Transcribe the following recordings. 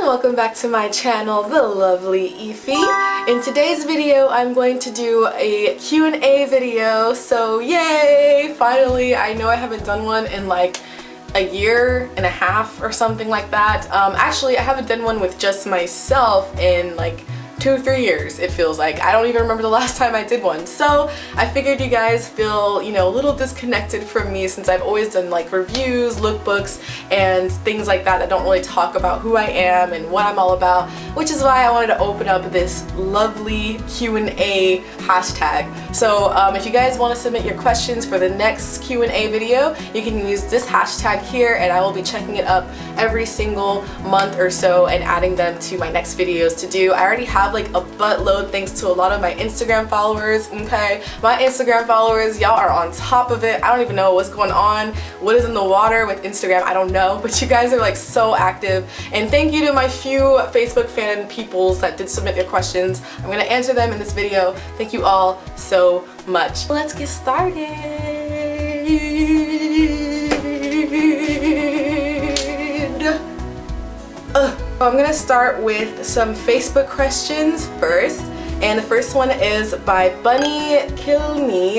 welcome back to my channel, The Lovely Ify. In today's video, I'm going to do a Q&A video, so yay! Finally, I know I haven't done one in like a year and a half or something like that. Actually, I haven't done one with just myself in like 2-3 years, it feels like. I don't even remember the last time I did one. So I figured you guys feel, you know, a little disconnected from me since I've always done like reviews, lookbooks, and things like that that don't really talk about who I am and what I'm all about, which is why I wanted to open up this lovely Q&A hashtag. So if you guys want to submit your questions for the next Q&A video, you can use this hashtag here, and I will be checking it up every single month or so and adding them to my next videos to do. I already have like a buttload thanks to a lot of my Instagram followers. Okay, my Instagram followers, y'all are on top of it. I don't even know what's going on, what is in the water with Instagram, I don't know, but you guys are like so active, and thank you to my few Facebook fan peoples that did submit their questions. I'm gonna answer them in this video. Thank you all so much. Let's get started. I'm gonna start with some Facebook questions first, and the first one is by Bunny Kilne,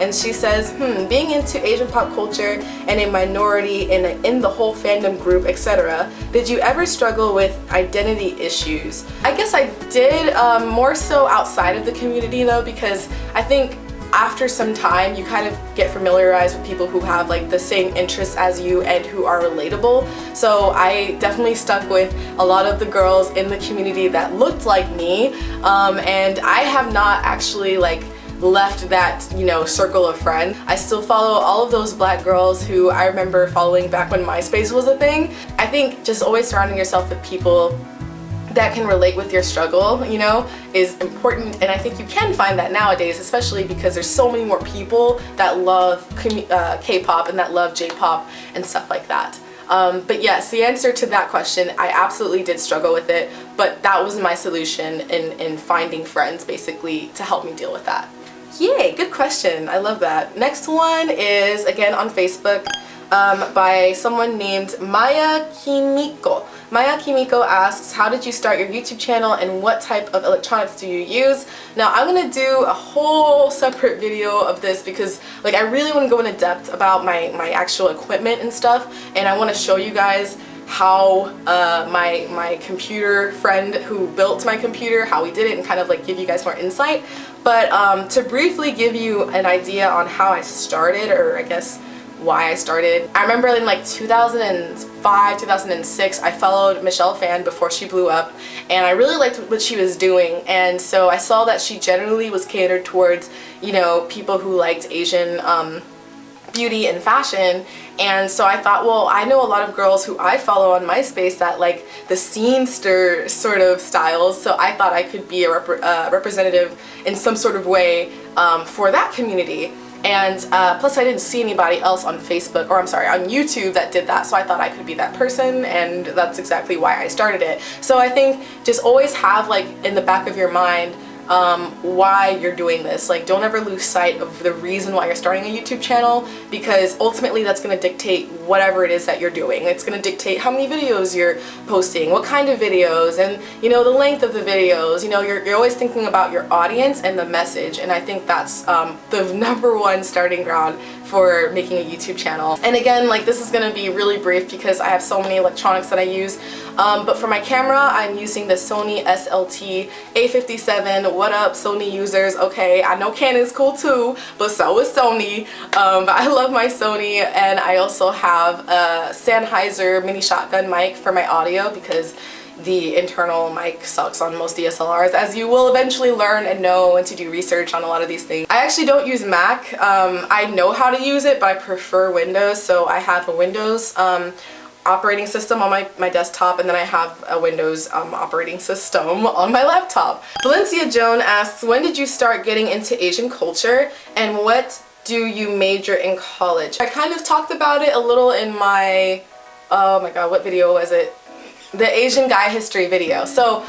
and she says, being into Asian pop culture and a minority in the whole fandom group, etc., did you ever struggle with identity issues? I guess I did, more so outside of the community though, because I think after some time you kind of get familiarized with people who have like the same interests as you and who are relatable. So I definitely stuck with a lot of the girls in the community that looked like me, and I have not actually like left that, you know, circle of friends. I still follow all of those black girls who I remember following back when MySpace was a thing. I think just always surrounding yourself with people that can relate with your struggle, you know, is important, and I think you can find that nowadays, especially because there's so many more people that love K-pop and that love J-pop and stuff like that. But yes, the answer to that question, I absolutely did struggle with it, but that was my solution in finding friends basically to help me deal with that. Yay, good question. I love that. Next one is again on Facebook by someone named Maya Kimiko. Maya Kimiko asks, how did you start your YouTube channel and what type of electronics do you use? Now I'm gonna do a whole separate video of this because like I really want to go into depth about my actual equipment and stuff, and I want to show you guys how my computer friend who built my computer, how we did it, and kind of like give you guys more insight. But to briefly give you an idea on how I started, or I guess why I started. I remember in like 2005, 2006, I followed Michelle Fan before she blew up, and I really liked what she was doing, and so I saw that she generally was catered towards, you know, people who liked Asian beauty and fashion, and so I thought, well, I know a lot of girls who I follow on MySpace that like the scenester sort of styles, so I thought I could be a representative in some sort of way for that community. And plus I didn't see anybody else on Facebook, or I'm sorry, on YouTube that did that, so I thought I could be that person, and that's exactly why I started it. So I think just always have like in the back of your mind why you're doing this. Like, don't ever lose sight of the reason why you're starting a YouTube channel, because ultimately that's going to dictate whatever it is that you're doing. It's going to dictate how many videos you're posting, what kind of videos, and you know, the length of the videos. You know, you're always thinking about your audience and the message, and I think that's the #1 starting ground for making a YouTube channel. And again, like, this is going to be really brief because I have so many electronics that I use, but for my camera I'm using the Sony SLT A57. What up, Sony users? Okay, I know Canon's cool too, but so is Sony. But I love my Sony, and I also have a Sennheiser mini shotgun mic for my audio because the internal mic sucks on most DSLRs, as you will eventually learn and know when to do research on a lot of these things. I actually don't use Mac. I know how to use it, but I prefer Windows, so I have a Windows operating system on my desktop, and then I have a Windows operating system on my laptop. Valencia Joan asks, when did you start getting into Asian culture, and what do you major in college? I kind of talked about it a little in my, oh my god, what video was it? the Asian guy history video. So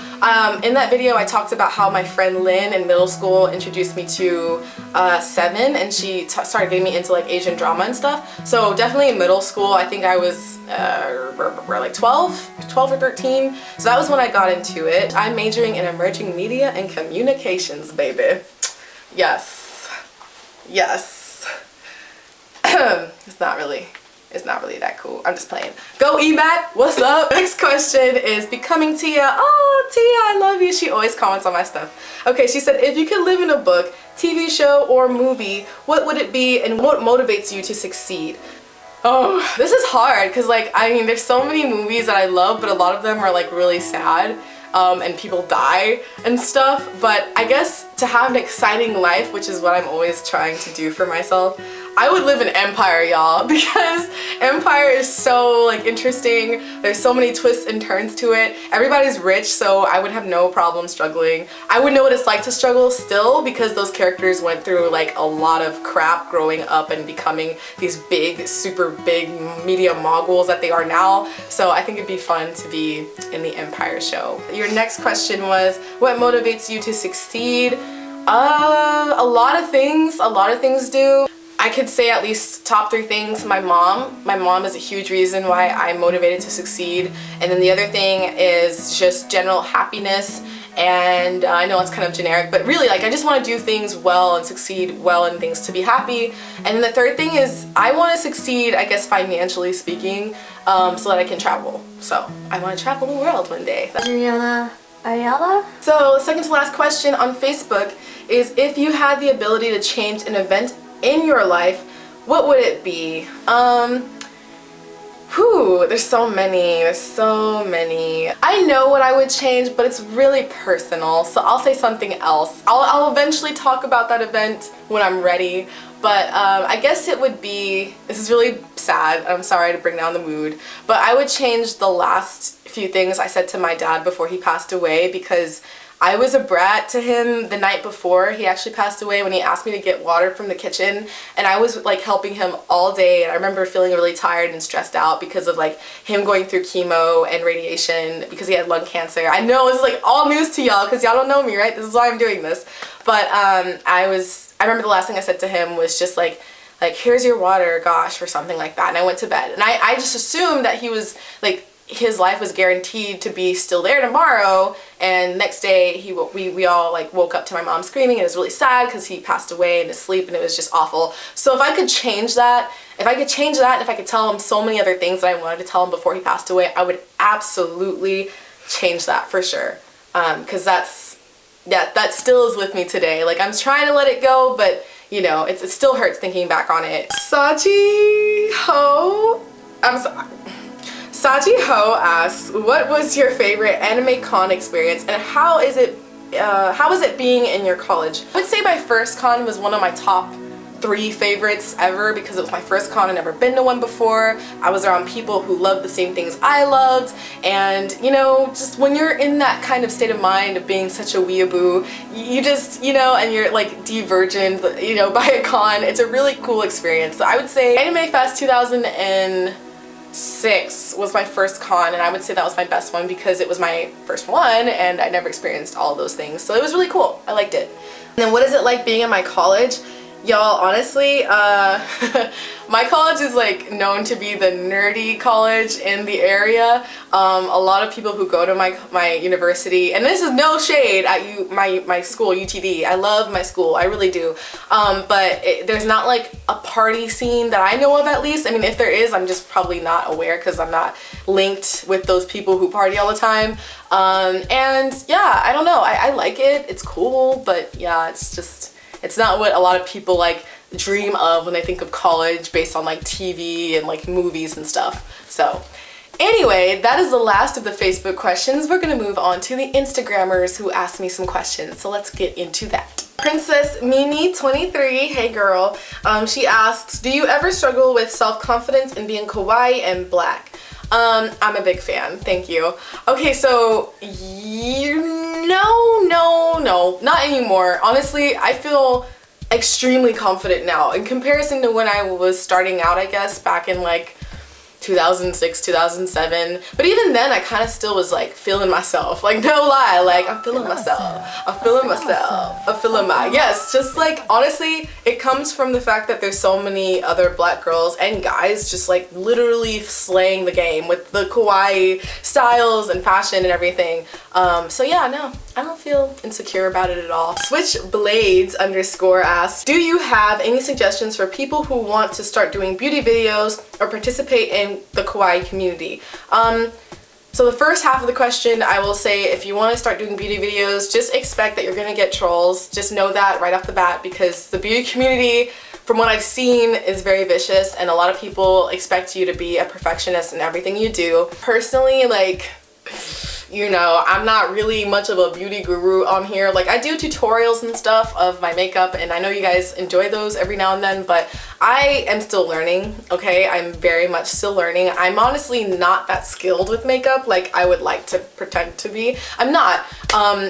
in that video I talked about how my friend Lynn in middle school introduced me to Seven, and she started getting me into like Asian drama and stuff. So definitely in middle school, I think I was like 12 or 13. So that was when I got into it. I'm majoring in emerging media and communications, baby. Yes. Yes. It's not really that cool. I'm just playing. Go EMAT, what's up? Next question is Becoming Tia. Oh, Tia, I love you. She always comments on my stuff. Okay, she said, if you could live in a book, TV show, or movie, what would it be and what motivates you to succeed? Oh, this is hard because like, I mean, there's so many movies that I love, but a lot of them are like really sad. And people die and stuff, but I guess to have an exciting life, which is what I'm always trying to do for myself, I would live in Empire, y'all, because Empire is so like interesting. There's so many twists and turns to it. Everybody's rich, so I would have no problem struggling. I would know what it's like to struggle still because those characters went through like a lot of crap growing up and becoming these big, super big media moguls that they are now. So I think it'd be fun to be in the Empire show. Your next question was, what motivates you to succeed? A lot of things do. I could say at least top 3 things. My mom is a huge reason why I'm motivated to succeed. And then the other thing is just general happiness. And I know it's kind of generic, but really like I just want to do things well and succeed well in things to be happy. And then the third thing is I want to succeed, I guess financially speaking, so that I can travel. So I want to travel the world one day. Ariella? So second to last question on Facebook is, if you had the ability to change an event in your life, what would it be? There's so many. I know what I would change, but it's really personal, so I'll say something else. I'll eventually talk about that event when I'm ready, but I guess it would be, this is really sad, I'm sorry to bring down the mood, but I would change the last few things I said to my dad before he passed away, because I was a brat to him the night before he actually passed away when he asked me to get water from the kitchen, and I was like helping him all day, and I remember feeling really tired and stressed out because of like him going through chemo and radiation because he had lung cancer. I know it's like all news to y'all because y'all don't know me, right? This is why I'm doing this. But I remember the last thing I said to him was just like here's your water, gosh, or something like that, and I went to bed. And I just assumed that he was like, his life was guaranteed to be still there tomorrow, and next day we all like woke up to my mom screaming, and it was really sad because he passed away in his sleep, and it was just awful. So if I could change that, and if I could tell him so many other things that I wanted to tell him before he passed away, I would absolutely change that for sure, because that still is with me today. Like, I'm trying to let it go, but you know, it still hurts thinking back on it. Saji Ho asks, what was your favorite anime con experience, and how is it being in your college? I would say my first con was one of my top 3 favorites ever because it was my first con. I'd never been to one before. I was around people who loved the same things I loved, and you know, just when you're in that kind of state of mind of being such a weeaboo, you just, you know, and you're like divergent, you know, by a con, it's a really cool experience. So I would say Anime Fest 2006 was my first con, and I would say that was my best one because it was my first one and I never experienced all of those things, so it was really cool. I liked it. And then what is it like being in my college? Y'all, honestly, my college is like known to be the nerdy college in the area. A lot of people who go to my university, and this is no shade at my school, UTD. I love my school, I really do. But there's not like a party scene that I know of, at least. I mean, if there is, I'm just probably not aware because I'm not linked with those people who party all the time. And yeah, I don't know. I like it. It's cool, but yeah, it's not what a lot of people like dream of when they think of college based on like TV and like movies and stuff. So anyway, that is the last of the Facebook questions. We're gonna move on to the Instagrammers who asked me some questions. So let's get into that. Princess Mimi 23, hey girl, she asks, do you ever struggle with self-confidence in being kawaii and black? I'm a big fan, thank you. Okay, so no, not anymore. Honestly, I feel extremely confident now in comparison to when I was starting out, I guess, back in like 2006, 2007. But even then, I kind of still was like feeling myself. Like, no lie, like I'm feeling myself. I'm feeling myself. I'm feeling my, yes, just like honestly, it comes from the fact that there's so many other black girls and guys just like literally slaying the game with the kawaii styles and fashion and everything. So yeah, no, I don't feel insecure about it at all. Switchblades _ asks, do you have any suggestions for people who want to start doing beauty videos or participate in the kawaii community? So the first half of the question, I will say, if you want to start doing beauty videos, just expect that you're going to get trolls. Just know that right off the bat, because the beauty community, from what I've seen, is very vicious, and a lot of people expect you to be a perfectionist in everything you do. Personally, like, you know, I'm not really much of a beauty guru on here. Like, I do tutorials and stuff of my makeup, and I know you guys enjoy those every now and then, but I am still learning, okay? I'm very much still learning. I'm honestly not that skilled with makeup like I would like to pretend to be. I'm not.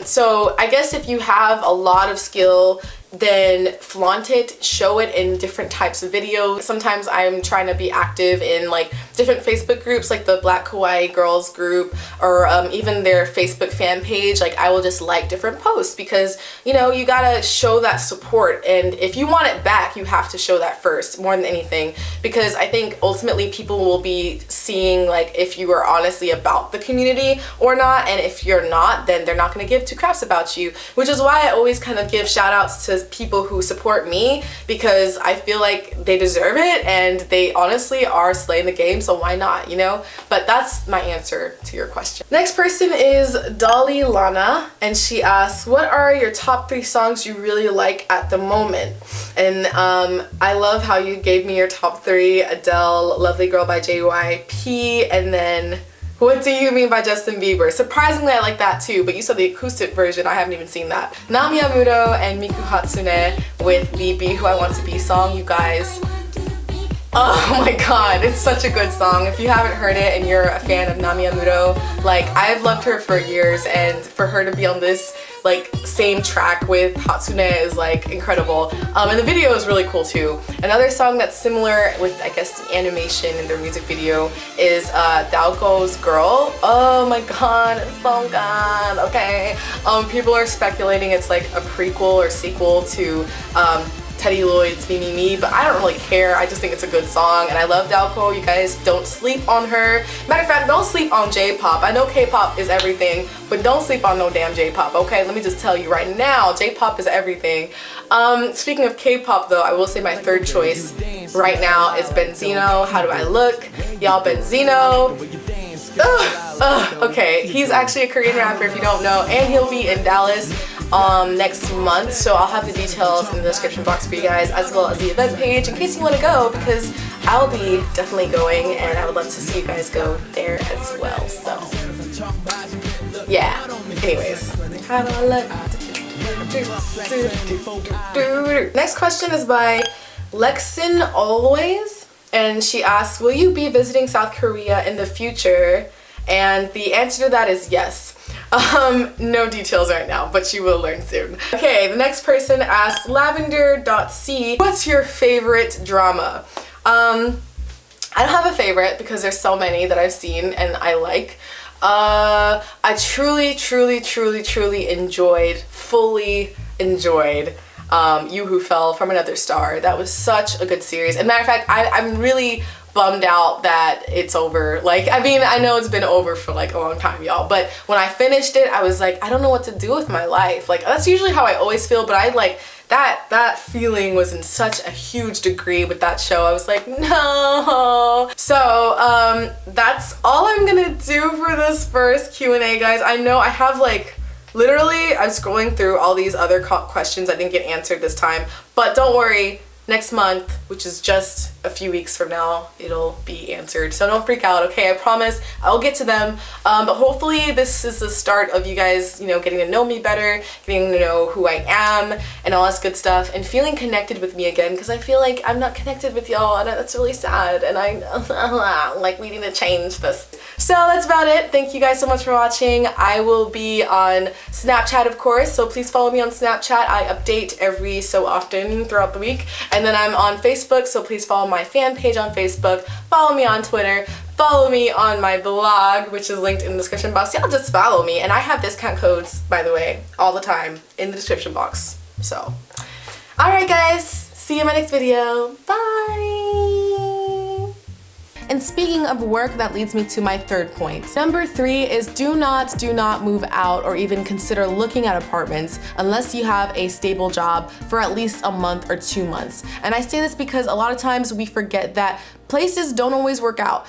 So I guess if you have a lot of skill, then flaunt it, show it in different types of videos. Sometimes I'm trying to be active in like different Facebook groups, like the Black Kawaii Girls group, or even their Facebook fan page. Like, I will just like different posts because, you know, you gotta show that support, and if you want it back, you have to show that first more than anything, because I think ultimately people will be seeing like if you are honestly about the community or not, and if you're not, then they're not gonna give two craps about you, which is why I always kind of give shout outs to people who support me, because I feel like they deserve it and they honestly are slaying the game, so why not, you know? But that's my answer to your question. Next person is Dolly Lana, and she asks, what are your top 3 songs you really like at the moment? And I love how you gave me your top 3: Adele, Lovely Girl by JYP, and then What Do You Mean by Justin Bieber. Surprisingly, I like that too, but you saw the acoustic version. I haven't even seen that. Nami Amuro and Miku Hatsune with the Be Who I Want to Be song, you guys. Oh my god, it's such a good song. If you haven't heard it and you're a fan of Nami Amuro, like, I've loved her for years, and for her to be on this like same track with Hatsune is like incredible. And the video is really cool too. Another song that's similar with, I guess, the animation in their music video is Daoko's Girl. Oh my god, it's so good. Okay. People are speculating it's like a prequel or sequel to Teddy Lloyd's Me Me Me, but I don't really care. I just think it's a good song, and I love Daoko. You guys don't sleep on her. Matter of fact, don't sleep on J-pop. I know K-pop is everything, but don't sleep on no damn J-pop, okay? Let me just tell you right now, J-pop is everything. Speaking of K-pop though, I will say my third choice right now is Benzino. How Do I Look? Y'all, Benzino. Okay, he's actually a Korean rapper if you don't know, and he'll be in Dallas next month, so I'll have the details in the description box for you guys, as well as the event page in case you want to go, because I'll be definitely going, and I would love to see you guys go there as well. So yeah, anyways, how do I look? Next question is by Lexin Always, and she asks, will you be visiting South Korea in the future? And the answer to that is yes. No details right now, but you will learn soon. Okay, the next person asks, lavender.c, what's your favorite drama? I don't have a favorite because there's so many that I've seen and I like. I truly enjoyed, fully enjoyed You Who Fell from Another Star. That was such a good series. And matter of fact, I'm really bummed out that it's over. Like, I mean, I know it's been over for like a long time, y'all, but when I finished it, I was like, I don't know what to do with my life. Like, that's usually how I always feel, but I like that feeling was in such a huge degree with that show. I was like, no. So that's all I'm gonna do for this first Q&A, guys. I know I have like literally, I'm scrolling through all these other questions that didn't get answered this time, but don't worry, next month, which is just a few weeks from now, it'll be answered. So don't freak out, okay? I promise I'll get to them. But hopefully this is the start of you guys, you know, getting to know me better, getting to know who I am and all this good stuff, and feeling connected with me again, because I feel like I'm not connected with y'all, and that's really sad, and I like, we need to change this. So that's about it. Thank you guys so much for watching. I will be on Snapchat, of course, so please follow me on Snapchat. I update every so often throughout the week. And then I'm on Facebook, so please follow my fan page on Facebook, follow me on Twitter, follow me on my blog, which is linked in the description box. Y'all just follow me. And I have discount codes, by the way, all the time in the description box. So, alright guys, see you in my next video. Bye! And speaking of work, that leads me to my third point. Number 3 is do not move out or even consider looking at apartments unless you have a stable job for at least a month or 2 months. And I say this because a lot of times we forget that places don't always work out.